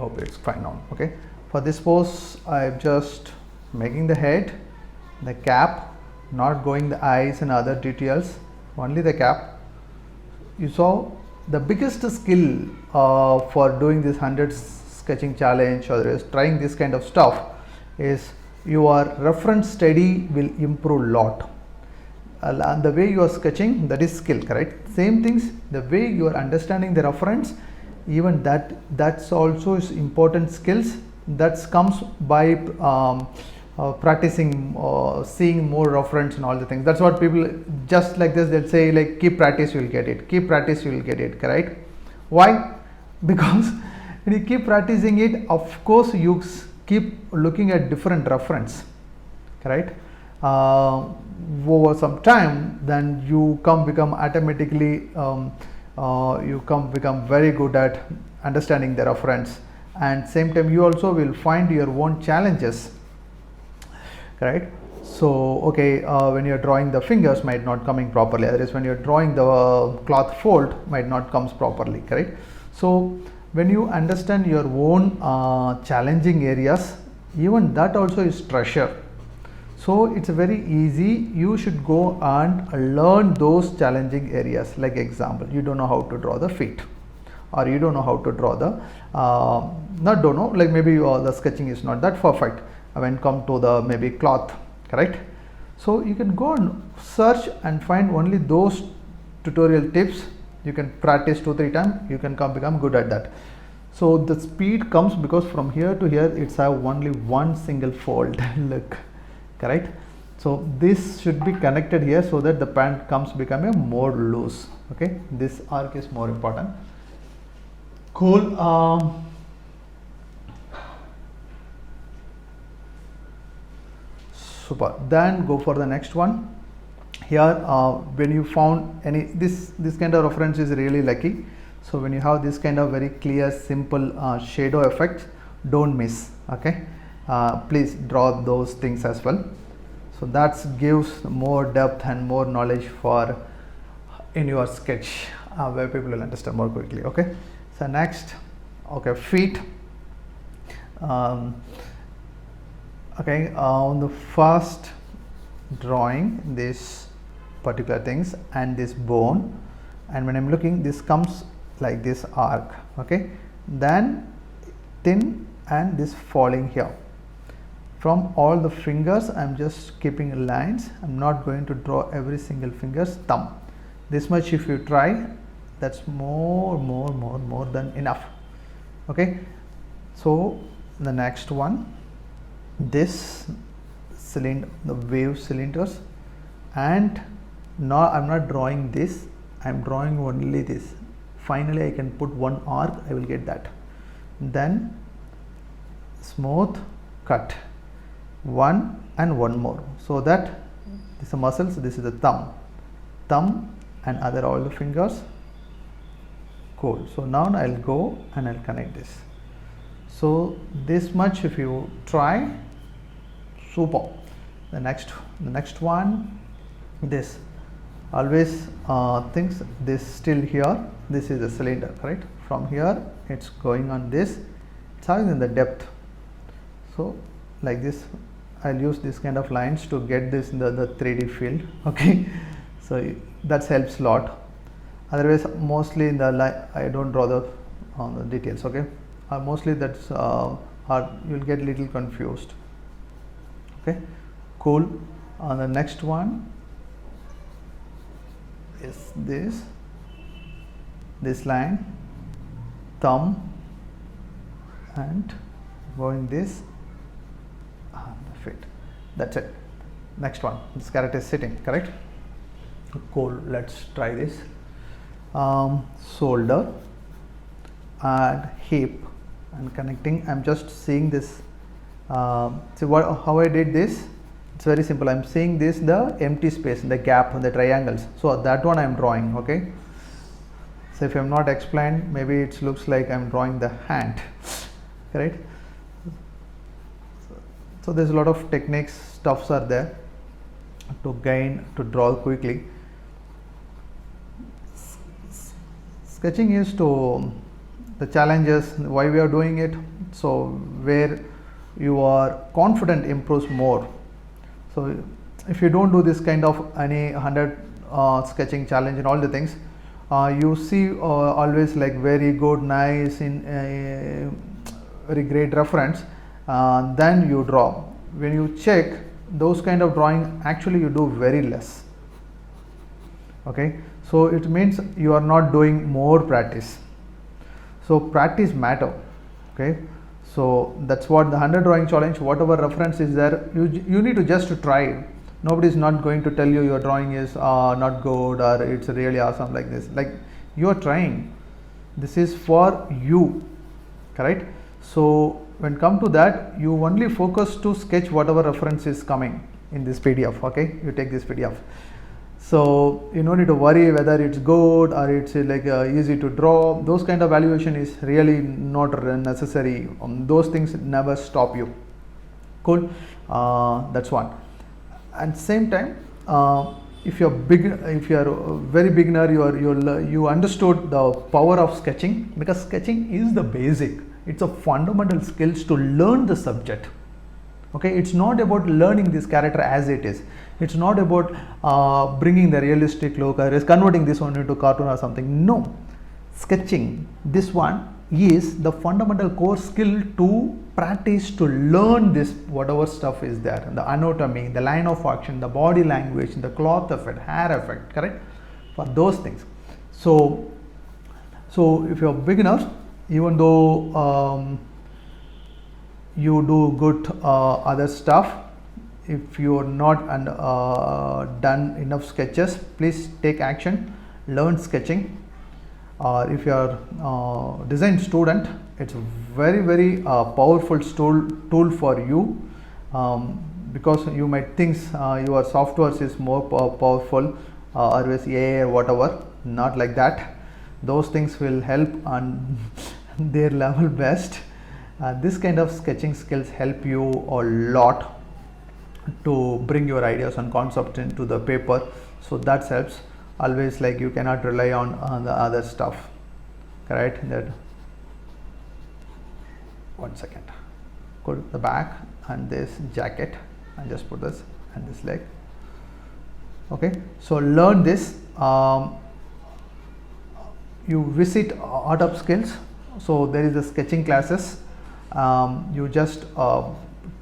hope it's fine now. Okay, for this pose I'm just making the head, the cap, not going the eyes and other details, only the cap. You saw the biggest skill for doing this 100 sketching challenge or is trying this kind of stuff is your reference study will improve a lot. And the way you are sketching, that is skill, correct? Same things, the way you are understanding the reference, even that's also is important skills that comes by practicing, seeing more reference and all the things. That's what people just like this, they'll say like keep practice, you will get it, keep practice, you will get it, correct? Why? Because when you keep practicing it, of course you keep looking at different reference, correct? Over some time, then you become automatically become very good at understanding the reference, and same time you also will find your own challenges, correct? So okay, when you're drawing the fingers might not coming properly, otherwise when you're drawing the cloth fold might not comes properly, correct? So when you understand your own challenging areas, even that also is treasure. So it's very easy, you should go and learn those challenging areas. Like example, you don't know how to draw the feet, or you don't know how to draw the not don't know, like maybe the sketching is not that perfect when come to the maybe cloth, correct? So you can go and search and find only those tutorial tips. You can practice 2-3 times, you can become good at that. So the speed comes because from here to here it's have only one single fold. Look, correct? So this should be connected here so that the pant comes become a more loose. Okay, this arc is more important. Cool. Super. Then go for the next one. Here when you found any this kind of reference is really lucky. So when you have this kind of very clear simple shadow effect, don't miss. Okay, please draw those things as well. So that gives more depth and more knowledge for in your sketch, where people will understand more quickly. Okay, so next, okay, feet. Okay, on the first drawing this particular things and this bone, and when I'm looking, this comes like this arc. Okay, then thin and this falling here. From all the fingers, I'm just keeping lines. I'm not going to draw every single finger's thumb. This much if you try, that's more than enough. Okay, so the next one, this cylinder, the wave cylinders, and now I'm not drawing this, I'm drawing only this. Finally I can put one arc, I will get that. Then smooth cut, one and one more, so that this is the muscles, this is the thumb and other all the fingers. Cool. So now I'll go and I'll connect this. So this much if you try, super. The next one, this always thinks this still here, this is the cylinder, correct? From here it's going on this, it's having in the depth. So like this, I'll use this kind of lines to get this in the 3D field. Okay, so that helps a lot. Otherwise mostly in the I don't draw the details. Okay, mostly that's you'll get little confused. Okay, cool. On the next one is this line, thumb, and going this fit. That's it. Next one, this character is sitting, correct? Cool. Let's try this. Shoulder and hip and connecting. I'm just seeing this. See how I did this? It's very simple. I'm seeing this, the empty space, the gap, the triangles. So that one I'm drawing. Okay. So if I'm not explained, maybe it looks like I'm drawing the hand, correct? So there's a lot of techniques, stuffs are there to draw quickly. Sketching is to the challenges, why we are doing it. so where you are confident improves more. So if you don't do this kind of any 100 sketching challenge and all the things, you see always like very good, nice, in very great reference, then you draw. When you check those kind of drawing, actually you do very less. Okay, so it means you are not doing more practice. So practice matter. Okay, so that's what the 100 drawing challenge, whatever reference is there, you need to just try. Nobody is not going to tell you your drawing is not good or it's really awesome like this. Like, you are trying. This is for you, correct? So when come to that, you only focus to sketch whatever reference is coming in this PDF. Okay, you take this PDF. So you don't need to worry whether it's good or it's like easy to draw. Those kind of evaluation is really not necessary. Those things never stop you. Cool. That's one. At same time, if you're a very beginner, you understood the power of sketching, because sketching is the basic. It's a fundamental skills to learn the subject. Okay, it's not about learning this character as it is. It's not about bringing the realistic look or converting this one into cartoon or something. No, sketching, this one is the fundamental core skill to practice, to learn this whatever stuff is there, the anatomy, the line of action, the body language, the cloth effect, hair effect, correct, for those things. So if you're beginners, even though you do good other stuff, if you are not done enough sketches, please take action, learn sketching. If you are design student, it's very powerful tool for you, because you might think your software is more powerful, or with AI or whatever. Not like that. Those things will help on their level best. This kind of sketching skills help you a lot to bring your ideas and concepts into the paper. So that helps. Always, like, you cannot rely on the other stuff, correct? That, one second, go to the back and this jacket and just put this and this leg. Okay, so learn this. You visit Artupskill. So there is the sketching classes. You just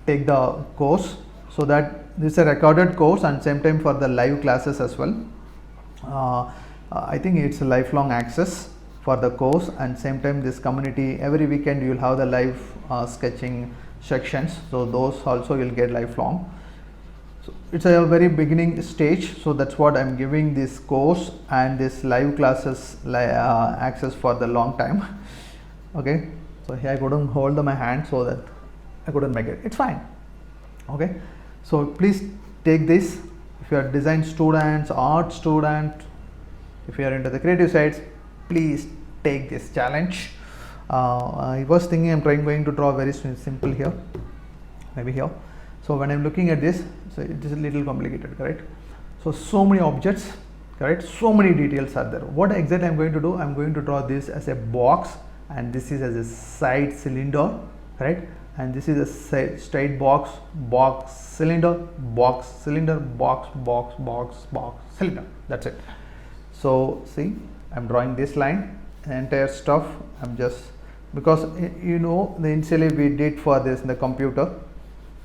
take the course, so that this is a recorded course, and same time for the live classes as well. I think it's a lifelong access for the course, and same time this community, every weekend you will have the live sketching sections, so those also you'll get lifelong. So it's a very beginning stage, so that's what I'm giving this course and this live classes access for the long time. Okay, so here I couldn't hold my hand, so that I couldn't make it. It's fine. Okay, so please take this. If you are design students, art student, if you are into the creative sides, please take this challenge. I was thinking I'm going to draw very simple here, maybe here. So when I'm looking at this, so it is a little complicated, correct? So many objects, correct? So many details are there. What exactly I'm going to do? I'm going to draw this as a box, and this is as a side cylinder, correct? And this is a straight box, cylinder, box, cylinder, box, cylinder. That's it. So see, I'm drawing this line, the entire stuff. I'm just, because the initially we did for this in the computer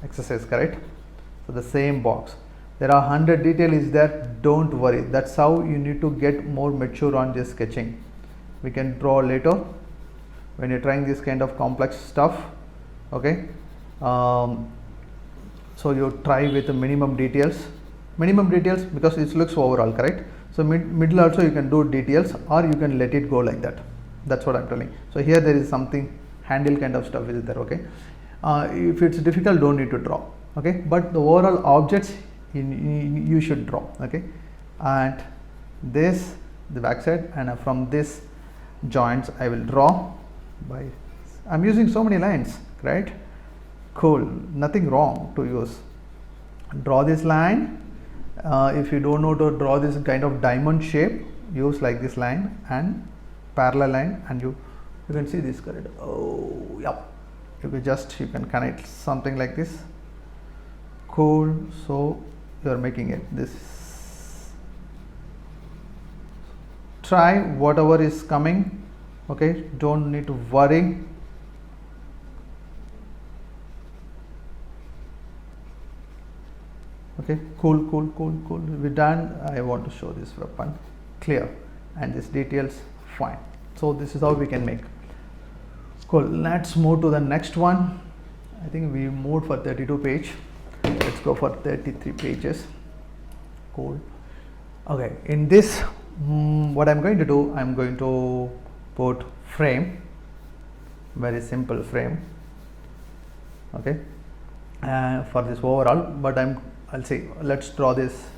exercise, correct? So the same box. There are 100 details there. Don't worry. That's how you need to get more mature on this sketching. We can draw later when you're trying this kind of complex stuff. Okay, so you try with the minimum details because it looks overall, correct? So middle also you can do details, or you can let it go like that. That's what I'm telling. So here there is something handle kind of stuff is there. Okay, if it's difficult, don't need to draw. Okay, but the overall objects you should draw. Okay, and this the back side, and from this joints I will draw by, I'm using so many lines, right? Cool, nothing wrong to use. Draw this line. If you don't know to draw this kind of diamond shape, use like this line and parallel line, and you can see this, correct? Oh, yep. you can connect something like this. Cool. So you are making it this. Try whatever is coming. Okay, don't need to worry. Okay, cool. We're done. I want to show this weapon clear and this details fine. So this is how we can make. Cool. Let's move to the next one. I think we moved for 32 page. Let's go for 33 pages. Cool. Okay, in this what I'm going to do, I'm going to put frame, very simple frame. Okay, for this overall, but I'll say let's draw this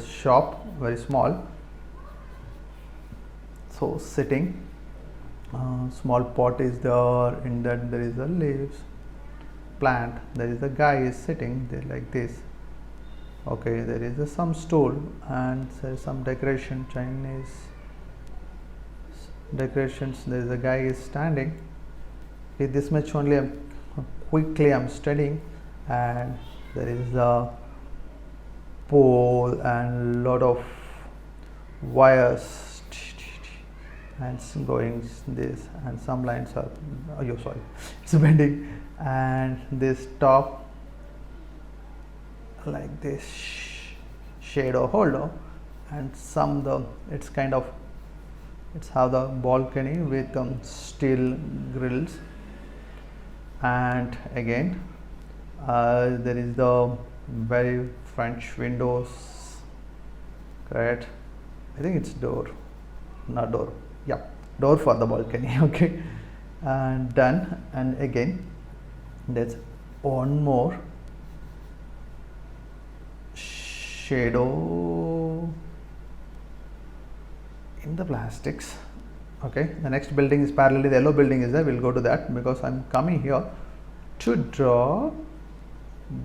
shop very small. So sitting, small pot is there, in that there is a leaves, plant, there is a guy is sitting there like this. Okay, there is some stool and there is some decoration, Chinese decorations. There is a guy is standing. Okay, this much only I'm studying, and there is a pole and lot of wires and going this, and some lines are it's bending, and this top like this shadow holder, and it's have the balcony with steel grills, and again there is the very French windows, correct? I think it's door, not door, yeah, door for the balcony. Okay, and done. And again there's one more shadow in the plastics. Okay, the next building is parallelly, the yellow building is there. We'll go to that because I'm coming here to draw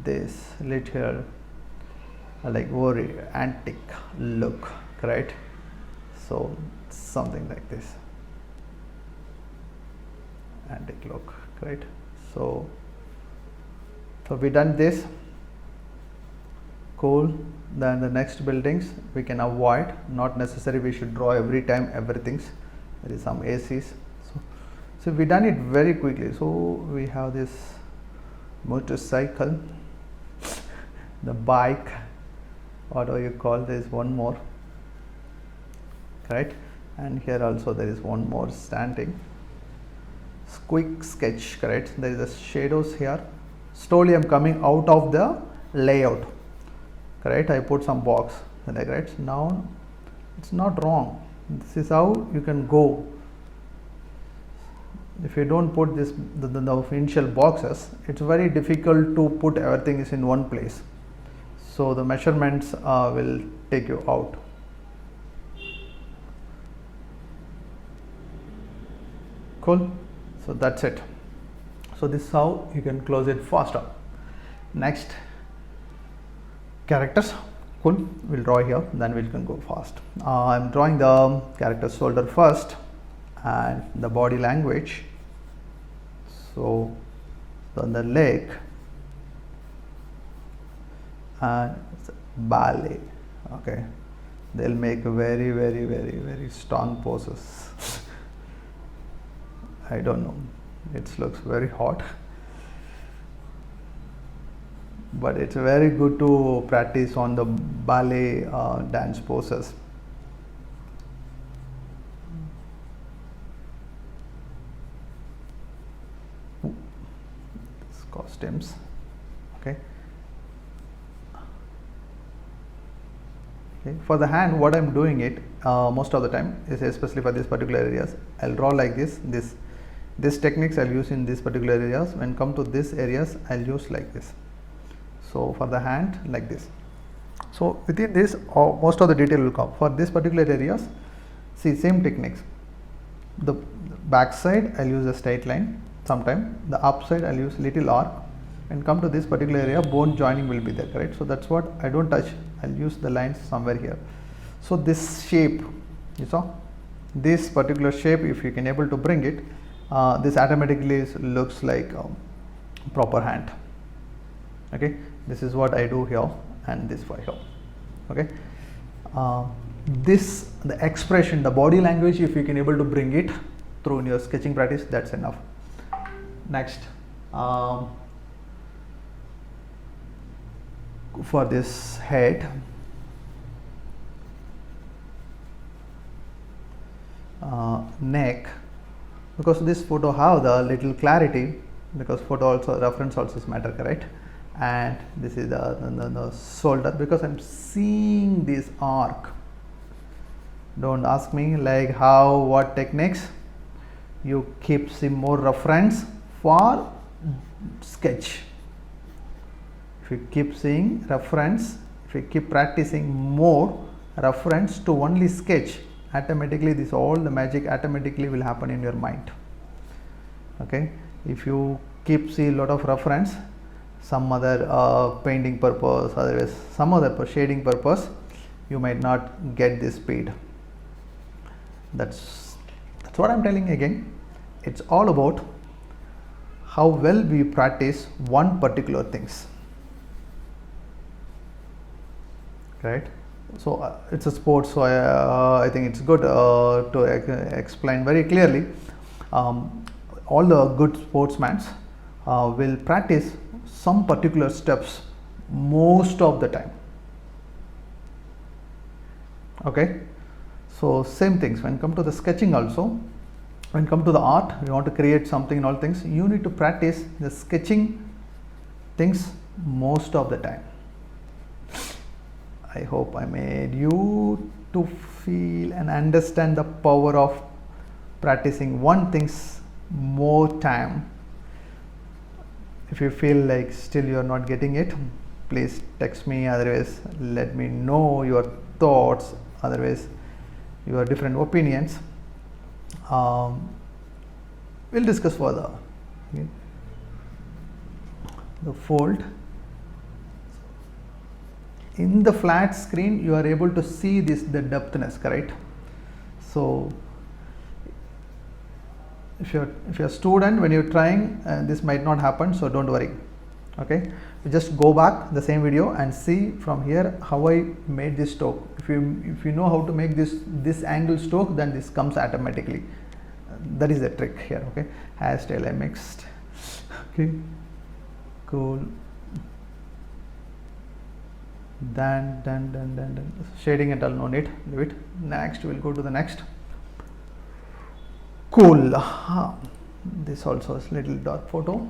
this little like very antique look, right? So something like this, antique look, right? So we done this. Cool. Then the next buildings we can avoid, not necessary we should draw every time everything's. There is some ACs, so we done it very quickly. So we have this motorcycle, the bike, whatever you call, there is one more, right? And here also there is one more standing. Quick sketch, correct? There is a shadows here. Slowly I'm coming out of the layout, correct? I put some box, right? Now it's not wrong. This is how you can go. If you don't put this the initial boxes, it's very difficult to put everything is in one place. So the measurements will take you out. Cool. So that's it. So this is how you can close it faster. Next, characters. Cool. We'll draw here, then we can go fast. I'm drawing the character shoulder first and the body language. So on the leg and ballet. Okay, they'll make very strong poses. I don't know, it looks very hot, but it's very good to practice on the ballet dance poses. Costumes. Okay. Okay. For the hand, what I'm doing it most of the time is, especially for these particular areas, I'll draw like this. This techniques I'll use in these particular areas. When come to this areas, I'll use like this. So for the hand, like this. So within this, most of the detail will come. For this particular areas, see, same techniques. The back side I'll use a straight line. Sometime the upside I'll use little arc, and come to this particular area, bone joining will be there, correct? So that's what I don't touch. I'll use the lines somewhere here. So this shape, you saw this particular shape, if you can able to bring it, this automatically looks like proper hand. Okay, this is what I do here and this for here. Okay, this, the expression, the body language, if you can able to bring it through in your sketching practice, that's enough. Next, for this head, neck, because this photo have the little clarity, because photo also reference also is matter, correct? And this is the shoulder, because I'm seeing this arc. Don't ask me like how, what techniques. You keep seeing more reference for sketch. If you keep seeing reference, if you keep practicing more reference to only sketch, automatically this all the magic automatically will happen in your mind. Okay, if you keep see a lot of reference, some other painting purpose, otherwise some other shading purpose, you might not get this speed. That's what I'm telling again. It's all about how well we practice one particular things, right? So it's a sport, so I think it's good to explain very clearly. All the good sportsmen will practice some particular steps most of the time. Okay, so same things when come to the sketching also. When come to the art, you want to create something and all things, you need to practice the sketching things most of the time. I hope I made you to feel and understand the power of practicing one things more time. If you feel like still you are not getting it, please text me, otherwise let me know your thoughts, otherwise your different opinions. We'll discuss further. Okay. The fold. In the flat screen, you are able to see this, the depthness, correct? So if you're a student, when you're trying, this might not happen, so don't worry. Okay, you just go back the same video and see from here how I made this stroke. If you know how to make this angle stroke, then this comes automatically. That is the trick here. Okay, hairstyle I mixed. Okay, cool. Then shading and all, no need, leave it. Next, we'll go to the next. Cool. This also is little dark photo,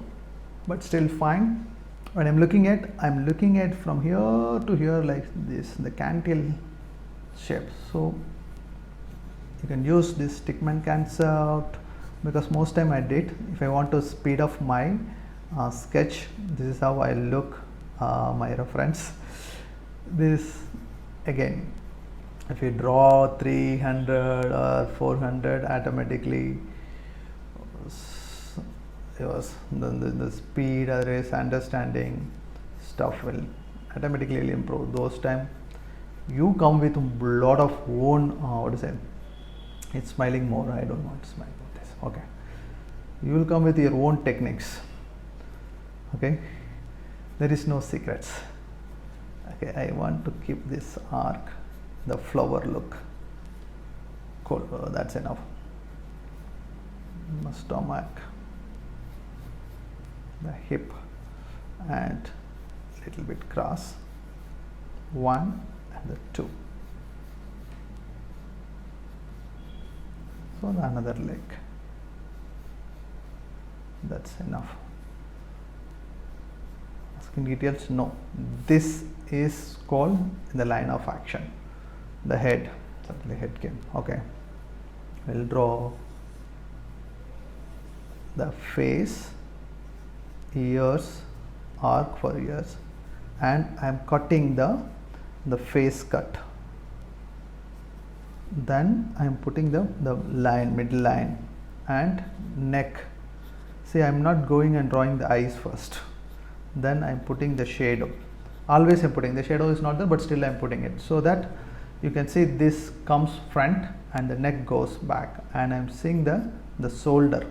but still fine. When I'm looking at from here to here like this, the cantil shape. So you can use this stickman concept, because most time I did, if I want to speed up my sketch, this is how I look my reference. This again, if you draw 300 or 400, automatically the speed, otherwise understanding stuff will automatically improve. Those time you come with a lot of own what to say, it's smiling more, I don't want to smile with this. Okay, you will come with your own techniques. Okay, there is no secrets. Okay, I want to keep this arc, the flower look. Cool, that's enough. The stomach, the hip, and little bit cross. 1 and the 2. So another leg. That's enough. Asking details? No. This is called the line of action. The head. Suddenly head came. Okay. We'll draw the face, ears, arc for ears, and I am cutting the face cut. Then I am putting the line, middle line, and neck. See, I am not going and drawing the eyes first. Then I am putting the shadow. Always I am putting, the shadow is not there, but still I am putting it, so that you can see this comes front and the neck goes back, and I am seeing the shoulder,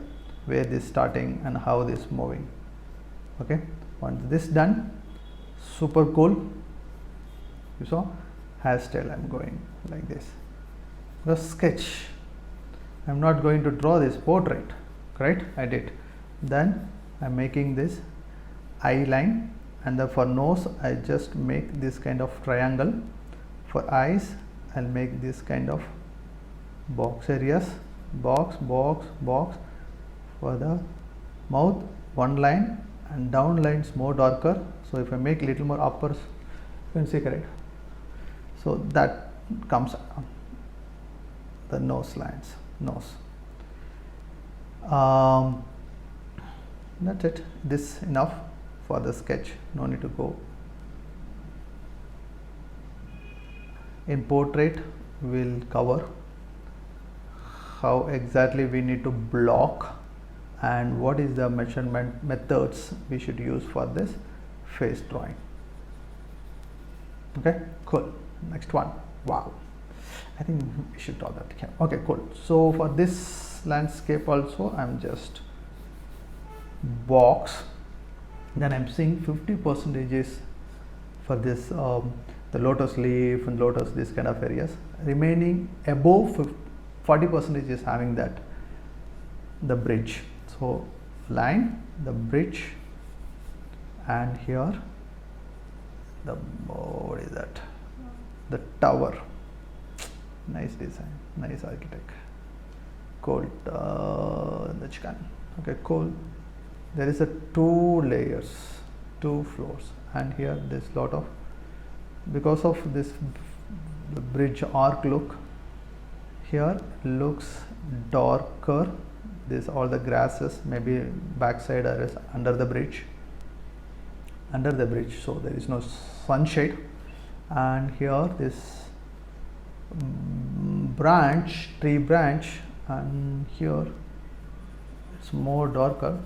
where this starting and how this moving. Okay, once this done, super cool. You saw hairstyle, I'm going like this. The sketch, I'm not going to draw this portrait, correct? I did. Then I'm making this eye line, and for nose I just make this kind of triangle. For eyes I'll make this kind of box areas, box, box, box. For the mouth, one line, and down lines more darker. So if I make little more uppers, you can see, correct? So that comes the nose lines, nose. That's it. This enough for the sketch, no need to go. In portrait we'll cover how exactly we need to block and what is the measurement methods we should use for this face drawing. Okay, cool. Next one. Wow, I think we should draw that. Okay, cool. So for this landscape also I'm just box, then I'm seeing 50% is for this the lotus leaf and lotus, this kind of areas. Remaining above 40% is having that the bridge. So line, the bridge, and here the, what is that, the tower. Nice design, nice architect, cool. The chicken. Okay, cool. There is a 2 layers, 2 floors, and here this lot of, because of this the bridge arc look, here looks darker. This all the grasses, maybe backside or is under the bridge, so there is no sunshade. And here this branch, tree branch, and here it's more darker.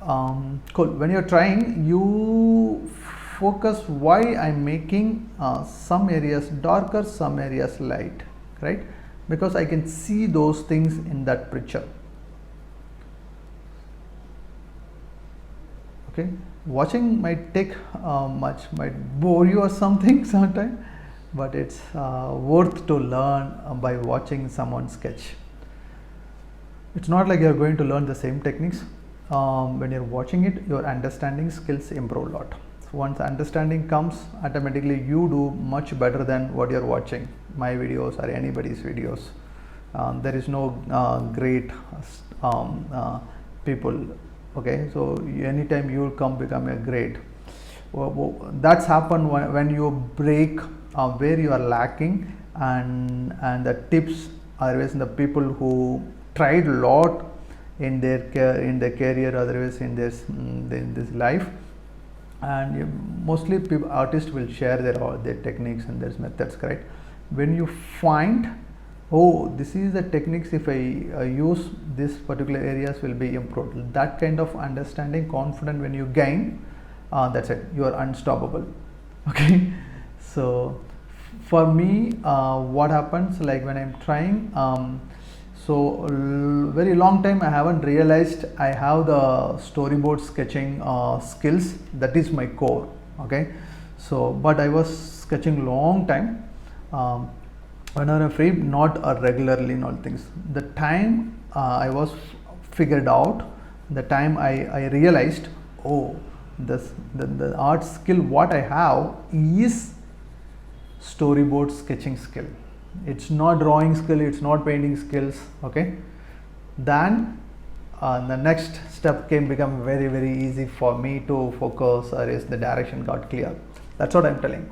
Cool. When you're trying, you focus why I'm making some areas darker, some areas light, right? Because I can see those things in that picture. Okay, watching might take might bore you or something sometime, but it's worth to learn by watching someone sketch. It's not like you're going to learn the same techniques. When you're watching it, your understanding skills improve a lot. So once understanding comes, automatically you do much better than what you're watching, my videos or anybody's videos. There is no great people. Okay, so anytime you will become a great. That's happened when you break where you are lacking, and the tips are always in the people who tried a lot in their career, otherwise in this life, and mostly artists will share their techniques and their methods, correct? When you find, oh, this is the techniques, if I use this particular areas will be improved, that kind of understanding, confident when you gain, that's it, you are unstoppable. Okay, so for me, what happens, like when I'm trying, so very long time I haven't realized I have the storyboard sketching skills. That is my core. Okay, so but I was sketching long time, whenever I'm free, not regularly in all things. The time I was figured out, the time I realized, oh, the art skill what I have is storyboard sketching skill. It's not drawing skill, it's not painting skills. Okay, then the next step become very easy for me to focus, or is the direction got clear. That's what I'm telling.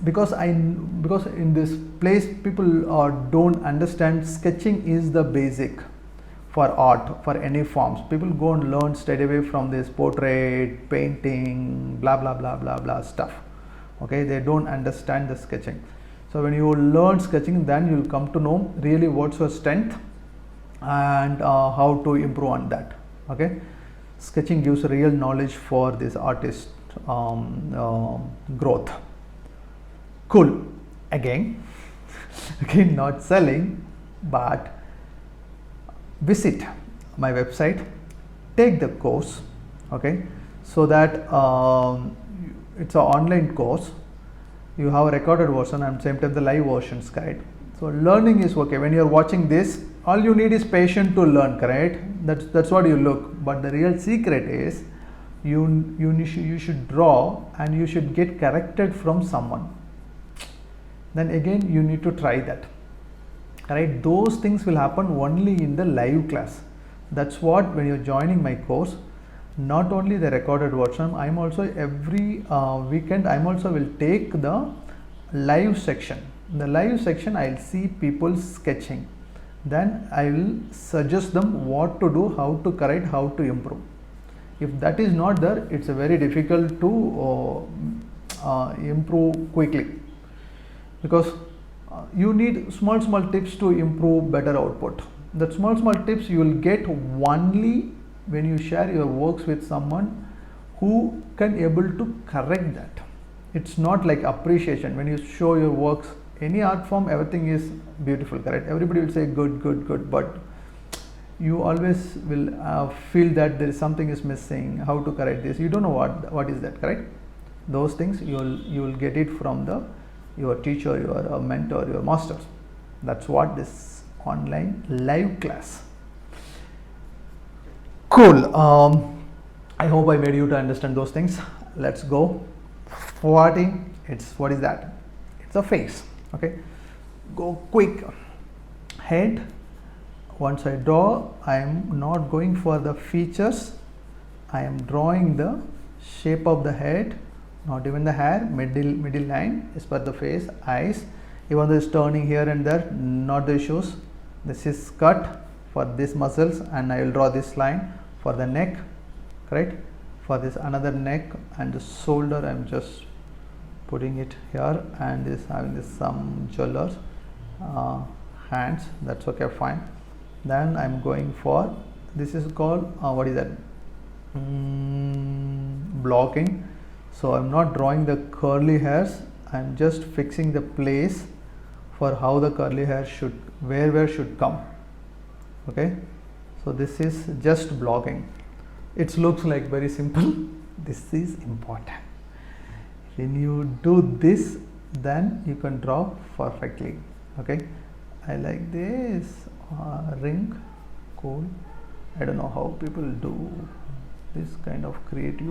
Because in this place people don't understand sketching is the basic for art, for any forms. People go and learn straight away from this portrait, painting, blah blah blah blah blah stuff. Okay, they don't understand the sketching. So when you learn sketching, then you will come to know really what's your strength and how to improve on that. Okay, sketching gives real knowledge for this artist growth. Cool. Again, again, not selling, but visit my website, take the course, okay, so that it's an online course. You have a recorded version and same time the live versions, correct? So learning is okay. When you're watching this, all you need is patience to learn, correct? That's what you look. But the real secret is you should draw and you should get corrected from someone. Then again you need to try that, correct? Those things will happen only in the live class. That's what, when you're joining my course, not only the recorded version, I'm also every weekend I'm also will take the live section. In the live section I'll see people sketching, then I will suggest them what to do, how to correct, how to improve. If that is not there, it's very difficult to improve quickly, because you need small tips to improve better output. The small tips you will get only when you share your works with someone who can able to correct that. It's not like appreciation. When you show your works, any art form, everything is beautiful, correct? Everybody will say good, but you always will feel that there is something is missing, how to correct this. You don't know what is that, correct? Those things you will get it from your teacher, your mentor, your masters. That's what this online live class. Cool. I hope I made you to understand those things. Let's go. 40. What is that? It's a face. Okay. Go quick. Head. Once I draw, I am not going for the features. I am drawing the shape of the head, not even the hair. Middle line is for the face, eyes. Even though it's turning here and there, not the issues. This is cut for these muscles, and I will draw this line for the neck, correct? For this another neck and the shoulder, I am just putting it here, and is having this some jewelers, hands. That's okay, fine. Then I am going for, this is called what is that? Blocking. So I am not drawing the curly hairs. I am just fixing the place for how the curly hair should, where should come. Okay, so this is just blocking. It looks like very simple. This is important. When you do this, then you can draw perfectly. Okay, I like this ring. Cool. I don't know how people do this kind of creative